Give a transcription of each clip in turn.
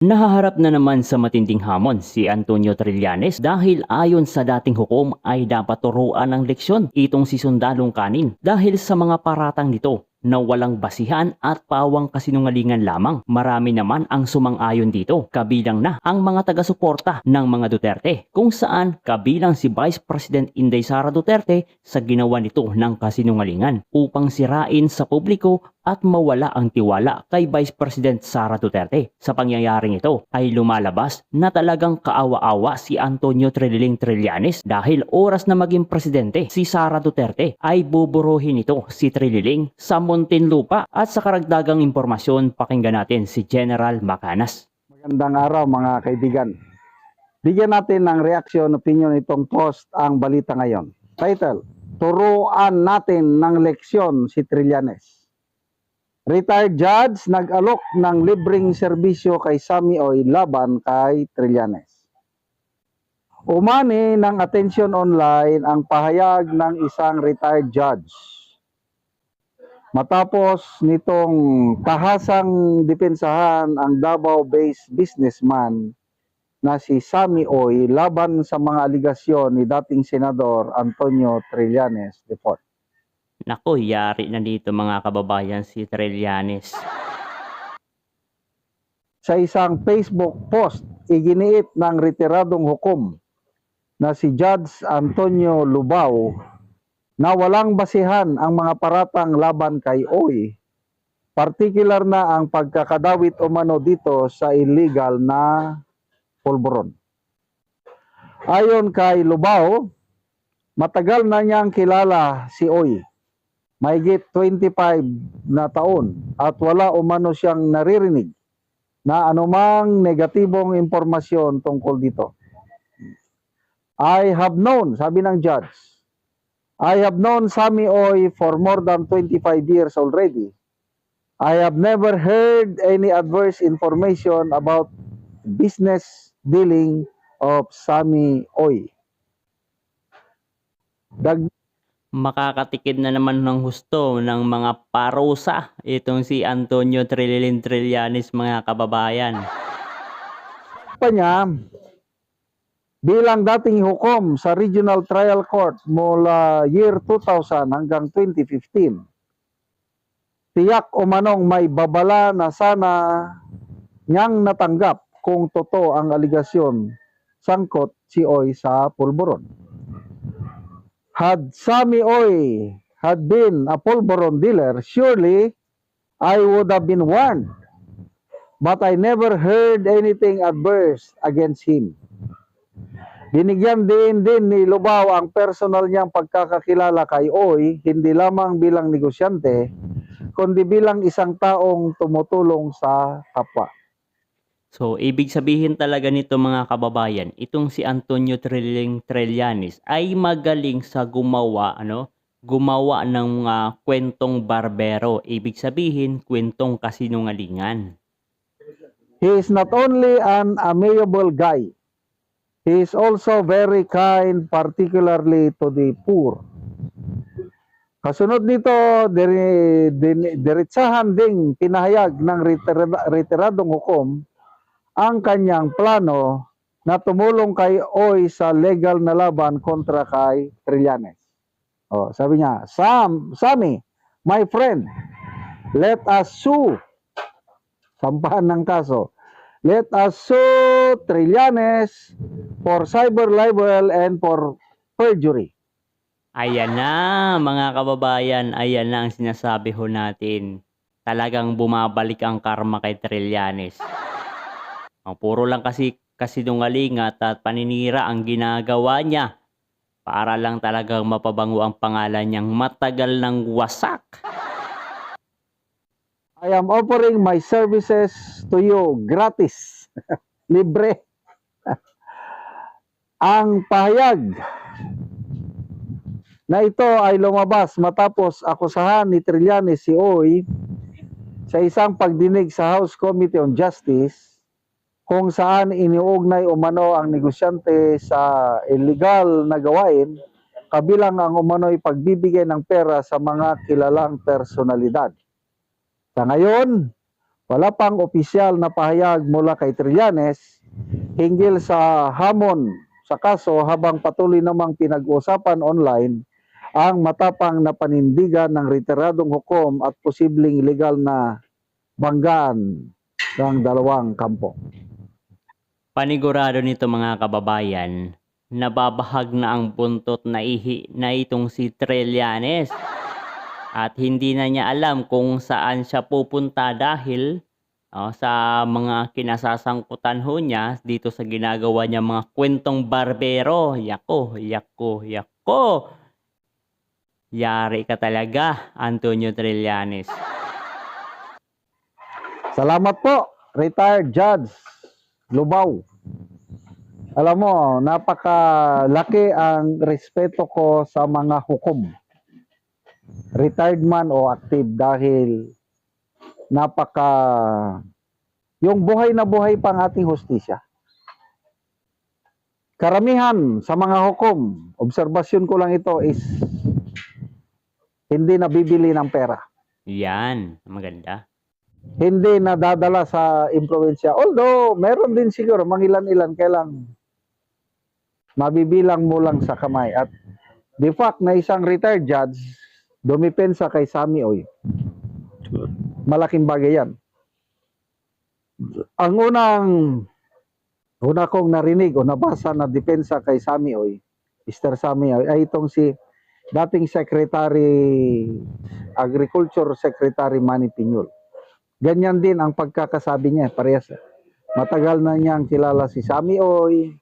Nahaharap na naman sa matinding hamon si Antonio Trillanes dahil ayon sa dating hukom ay dapat turuan ng leksyon itong si Sundalong Kanin dahil sa mga paratang nito na walang basihan at pawang kasinungalingan lamang. Marami naman ang sumang-ayon dito, kabilang na ang mga taga-suporta ng mga Duterte, kung saan kabilang si Vice President Inday Sara Duterte sa ginawa nito ng kasinungalingan upang sirain sa publiko at mawala ang tiwala kay Vice President Sara Duterte. Sa pangyayaring ito ay lumalabas na talagang kaawa-awa si Antonio Trillanes dahil oras na maging presidente si Sara Duterte ay buburuhin ito si Trililing sa Muntinlupa. At sa karagdagang impormasyon, pakinggan natin si General Macanas. Magandang araw mga kaibigan. Bigyan natin ng reaksyon, opinion itong post ang balita ngayon. Title, Turuan natin ng leksyon si Trillanes. Retired judge nag-alok ng libreng serbisyo kay Sammy Oy laban kay Trillanes. Umani ng atensyon online ang pahayag ng isang retired judge. Matapos nitong tahasang depensahan ang Davao-based businessman na si Sammy Oy laban sa mga aligasyon ni dating Senador Antonio Trillanes IV. Nako, yari na dito mga kababayan si Trillanes. Sa isang Facebook post, iginiit ng retiradong hukom na si Judge Antonio Lubao na walang basihan ang mga paratang laban kay Oy. Partikular na ang pagkakadawit umano dito sa illegal na pulburon. Ayon kay Lubao, matagal na niyang kilala si Oy. Mahigit 25 na taon at wala umano siyang naririnig na anumang negatibong impormasyon tungkol dito. I have known, sabi ng judge, I have known Sammy Oy for more than 25 years already. I have never heard any adverse information about business dealing of Sammy Oy. Makakatikid na naman ng husto ng mga parusa itong si Antonio Trillanes mga kababayan. Pa niya, bilang dating hukom sa Regional Trial Court mula year 2000 hanggang 2015, tiyak umanong may babala na sana niyang natanggap kung totoo ang aligasyon sangkot si Oy sa pulburon. Had Sammy Oy had been a pulburon dealer, surely I would have been warned. But I never heard anything adverse against him. Binigyan din ni Lubao ang personal niyang pagkakakilala kay Oy, hindi lamang bilang negosyante, kundi bilang isang taong tumutulong sa kapwa. So, ibig sabihin talaga nito mga kababayan, itong si Antonio Trillanes ay magaling sa gumawa ng kwentong barbero. Ibig sabihin, kwentong kasinungalingan. He is not only an amiable guy, he is also very kind, particularly to the poor. Kasunod nito, diretsahan ding pinahayag ng retiradong hukom ang kanyang plano na tumulong kay Oy sa legal na laban kontra kay Trillanes. Oh, sabi niya, Sammy, my friend, let us sue. Sampahan ng kaso. Let us sue Trillanes for cyber libel and for perjury. Ayan na mga kababayan, ayan na ang sinasabi ho natin. Talagang bumabalik ang karma kay Trillanes. Puro lang kasi kasinungalingan at paninira ang ginagawa niya para lang talagang mapabango ang pangalan niyang matagal ng wasak. I am offering my services to you gratis, libre. Ang pahayag na ito ay lumabas matapos akusahan ni Trillanes si Oy sa isang pagdinig sa House Committee on Justice kung saan iniugnay umano ang negosyante sa illegal na gawain, kabilang ang umano'y pagbibigay ng pera sa mga kilalang personalidad. Sa ngayon, Wala pang opisyal na pahayag mula kay Trillanes hinggil sa hamon sa kaso habang patuloy namang pinag-uusapan online ang matapang na panindigan ng retiradong hukom at posibleng legal na banggaan ng dalawang kampo. Panigurado nito mga kababayan, nababahag na ang buntot na ihi na itong si Trillanes. At hindi na niya alam kung saan siya pupunta dahil sa mga kinasasangkutan ho niya dito sa ginagawa niya mga kwentong barbero. Yako, yako, yako. Yari ka talaga, Antonio Trillanes. Salamat po, retired Judge Lubao. Alam mo, napakalaki ang respeto ko sa mga hukom. Retired man o active dahil yung buhay na buhay pang ating hustisya. Karamihan sa mga hukom, obserbasyon ko lang ito is hindi nabibili ng pera. Yan, maganda. Hindi nadadala sa impluensya. Although, meron din siguro, mangilan-ilan, kailang mabibilang mo lang sa kamay. At the fact na isang retired judge, dumipensa kay Sammy Oy. Malaking bagay yan. Ang una kong narinig o nabasa na depensa kay Sammy Oy, Mr. Sammy Oy, ay itong si dating Agriculture Secretary Manny Piñol. Ganyan din ang pagkakasabi niya, parehas. Matagal na niyang kilala si Sammy Oy,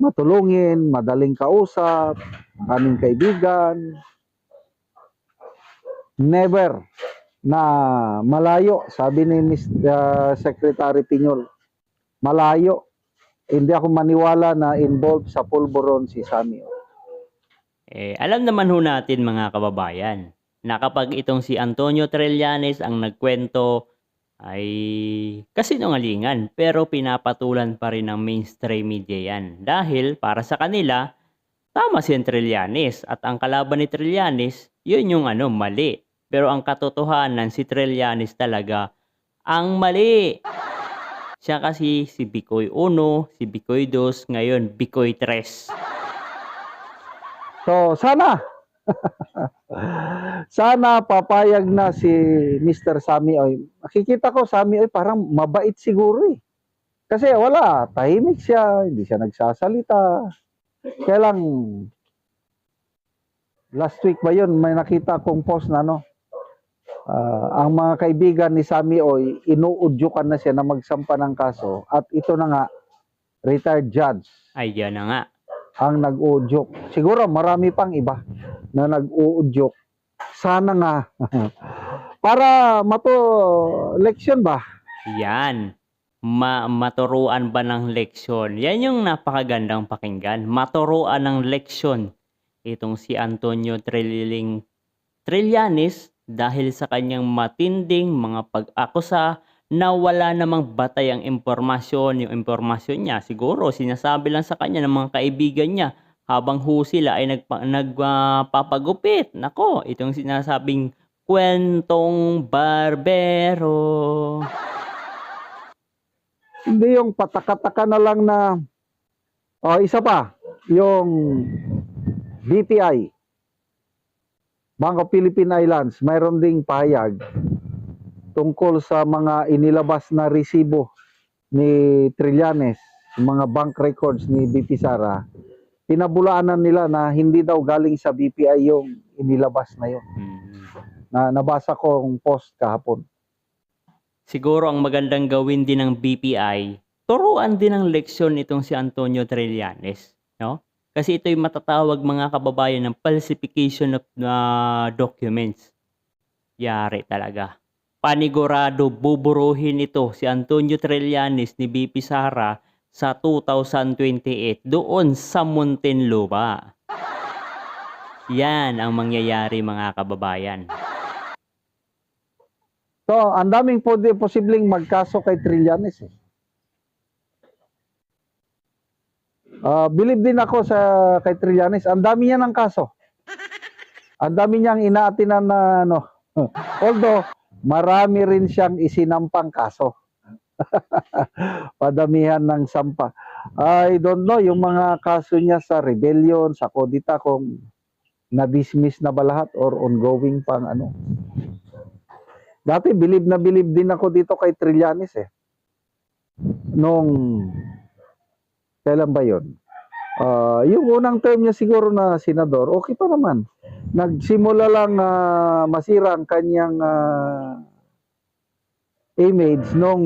matulungin, madaling kausap, aming kaibigan. Never na malayo, sabi ni Secretary Piñol, malayo. Hindi ako maniwala na involved sa pulburon si Sammy Oy. Alam naman ho natin mga kababayan na kapag itong si Antonio Trillanes ang nagkwento ay kasinungalingan pero pinapatulan pa rin ng mainstream media yan. Dahil para sa kanila, tama si Trillanes at ang kalaban ni Trillanes, yun yung mali. Pero ang katotohanan, si Trillanes talaga ang mali. Siya kasi si Bicoy 1, si Bicoy 2, ngayon Bicoy 3. So, sana papayag na si Mr. Sammy Oy. Nakikita ko, Sammy Oy parang mabait siguro eh. Kasi wala, tahimik siya, hindi siya nagsasalita. Kaya lang, last week ba yun, may nakita kong post na ang mga kaibigan ni Sammy Oy, inuudyukan na siya na magsampa ng kaso. At ito na nga, retired judge. Ay, yan na nga. Ang nag-uudyok. Siguro marami pang iba na nag-uudyok. Sana nga. Para leksyon ba? Yan. Maturuan ba ng leksyon? Yan yung napakagandang pakinggan. Maturuan ng leksyon. Itong si Antonio Trillanes dahil sa kanyang matinding mga pag-akusa na wala namang batay ang impormasyon. Yung impormasyon niya, siguro sinasabi lang sa kanya ng mga kaibigan niya habang sila ay nagpapagupit. Nako, itong sinasabing kwentong barbero. Hindi yung pataka-taka na lang na isa pa, yung BPI, Bank of Philippine Islands, mayroon ding pahayag tungkol sa mga inilabas na resibo ni Trillanes, mga bank records ni BP Sara. Pinabulaanan nila na hindi daw galing sa BPI yung inilabas na yun. Nabasa ko ang post kahapon. Siguro ang magandang gawin din ng BPI, turuan din ng leksyon itong si Antonio Trillanes, no? Kasi ito'y matatawag mga kababayan ng falsification of documents. Yari talaga. Panigurado buburuhin ito si Antonio Trillanes ni BP Sara sa 2028 doon sa Muntinlupa. Yan ang mangyayari mga kababayan. So, ang daming posibleng magkaso kay Trillanes eh. Believe din ako kay Trillanes. Ang dami niya ng kaso. Ang dami niyang inaatinan na Although, marami rin siyang isinampang kaso. Padamihan ng sampa. I don't know yung mga kaso niya sa rebellion, sa kodita, kung na-dismiss na ba lahat or ongoing pang ano. Dati bilib na bilib din ako dito kay Trillanes eh. Nung, kailan ba yun? Yung unang term niya siguro na senador, okay pa naman. Nagsimula lang masira ang kanyang image nung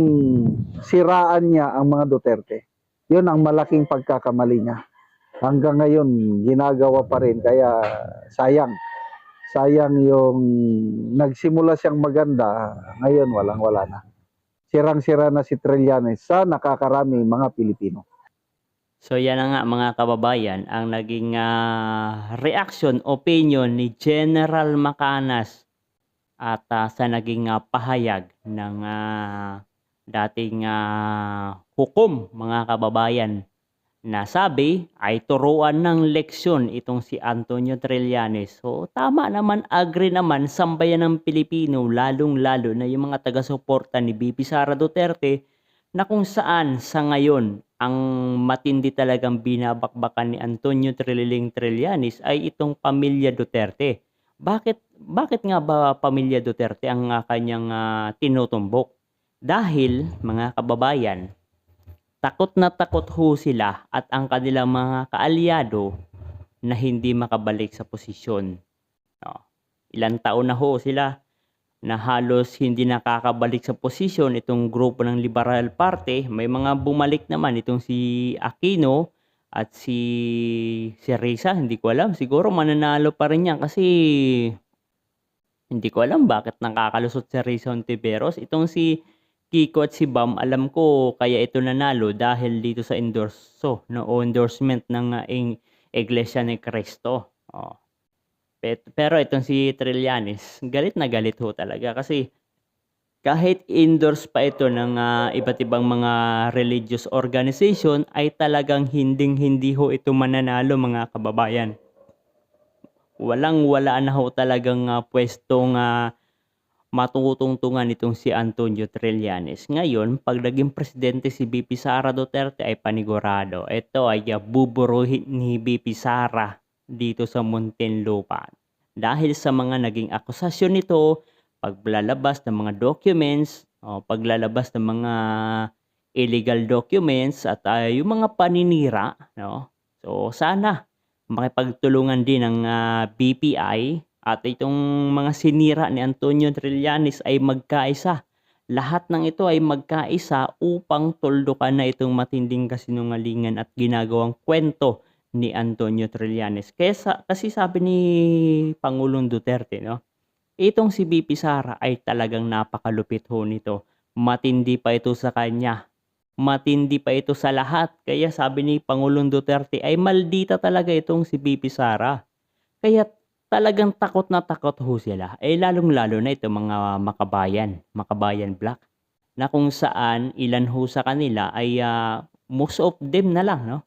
siraan niya ang mga Duterte. Yun ang malaking pagkakamali niya. Hanggang ngayon, ginagawa pa rin. Kaya sayang. Sayang yung nagsimula siyang maganda, ngayon walang-wala na. Sirang-sira na si Trillanes sa nakakarami mga Pilipino. So yan na nga mga kababayan, ang naging reaction, opinion ni General Macanas at sa naging pahayag ng dating hukom mga kababayan, na sabi ay turuan ng leksyon itong si Antonio Trillanes. So tama naman, agree naman, sambayan ng Pilipino, lalong-lalo na yung mga taga-suporta ni BP Sara Duterte, na kung saan sa ngayon ang matindi talagang binabakbakan ni Antonio Trillanes ay itong pamilya Duterte. Bakit nga ba pamilya Duterte ang kanyang tinutumbok? Dahil mga kababayan, takot na takot ho sila at ang kanilang mga kaalyado na hindi makabalik sa posisyon. No. Ilang taon na ho sila na halos hindi nakakabalik sa posisyon itong grupo ng Liberal Party. May mga bumalik naman, itong si Aquino at si Risa, hindi ko alam. Siguro mananalo pa rin yan kasi hindi ko alam bakit nakakalusot si Risa Ontiveros. Itong si Kiko at si Bam, alam ko kaya ito nanalo dahil dito sa endorsement ng Iglesia ni Cristo. Oh. Pero itong si Trillanes, galit na galit ho talaga kasi kahit endorse pa ito ng iba't ibang mga religious organization, ay talagang hindi ho ito mananalo mga kababayan. Walang-wala na ho talagang pwestong matutungtungan itong si Antonio Trillanes. Ngayon, pag naging presidente si BP Sara Duterte ay panigurado. Ito ay buburuhin ni BP Sara dito sa Muntinlupa. Dahil sa mga naging akusasyon nito, paglalabas ng mga documents, paglalabas ng mga illegal documents at yung mga paninira, no? So sana makipagtulungan din ng BPI at itong mga sinira ni Antonio Trillanes ay magkaisa. Lahat ng ito ay magkaisa upang tuldukan na itong matinding kasinungalingan at ginagawang kwento ni Antonio Trillanes. Kasi sabi ni Pangulong Duterte, no? Itong si BP Sara ay talagang napakalupit ho nito. Matindi pa ito sa kanya. Matindi pa ito sa lahat. Kaya sabi ni Pangulong Duterte ay maldita talaga itong si BP Sara. Kaya talagang takot na takot ho sila. Lalong-lalo na itong mga makabayan black, na kung saan ilan ho sa kanila ay most of them na lang, no?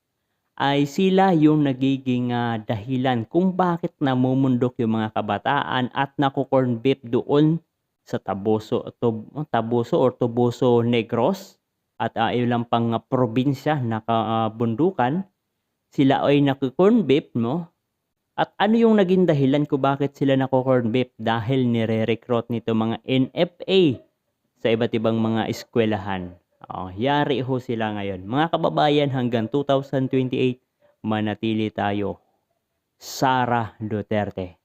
Ay sila yung nagiging dahilan kung bakit namumundok yung mga kabataan at nakukorn beef doon sa Taboso or Tubuso Negros at ilang pang probinsya na kabundukan. Sila ay nakukorn beef, no? At ano yung naging dahilan kung bakit sila nako-corn beef? Dahil nire-recruit nito mga NFA sa iba't ibang mga eskwelahan. Yari ho sila ngayon. Mga kababayan, hanggang 2028, manatili tayo. Sara Duterte.